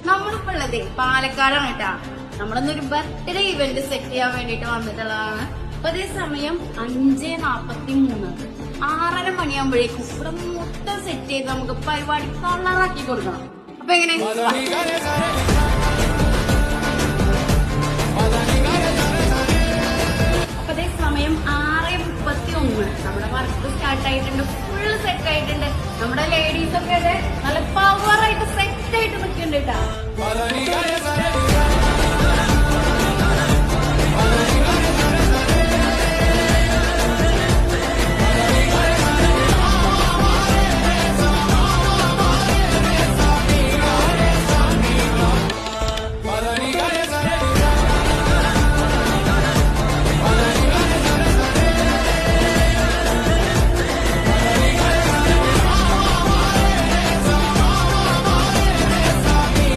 നമ്മളിപ്പോ ഉള്ളതേ പാലക്കാടാണ് കേട്ടാ. നമ്മളൊന്നൊരു ബർത്ത്ഡേ ഇവന്റ് സെറ്റ് ചെയ്യാൻ വേണ്ടിട്ട് വന്നിട്ടുള്ളതാണ്. അപ്പൊ അതേ സമയം 5:43 6:30 മണിയാകുമ്പോഴേക്കും ഇവിടെ മൊത്തം സെറ്റ് ചെയ്ത് നമുക്ക് പരിപാടി കളറാക്കി കൊടുക്കണം. അപ്പൊ എങ്ങനെ അപ്പൊ അതേ സമയം 6:31 നമ്മുടെ വർക്ക് സ്റ്റാർട്ട് ആയിട്ടുണ്ട്. ഫുള്ള് സെറ്റ് ആയിട്ടുണ്ട്. നമ്മുടെ ലേഡീസ് ഒക്കെ നല്ല പവറായിട്ട് സെറ്റ് ആയിട്ട് നിൽക്കുന്നുണ്ട് കേട്ടാ.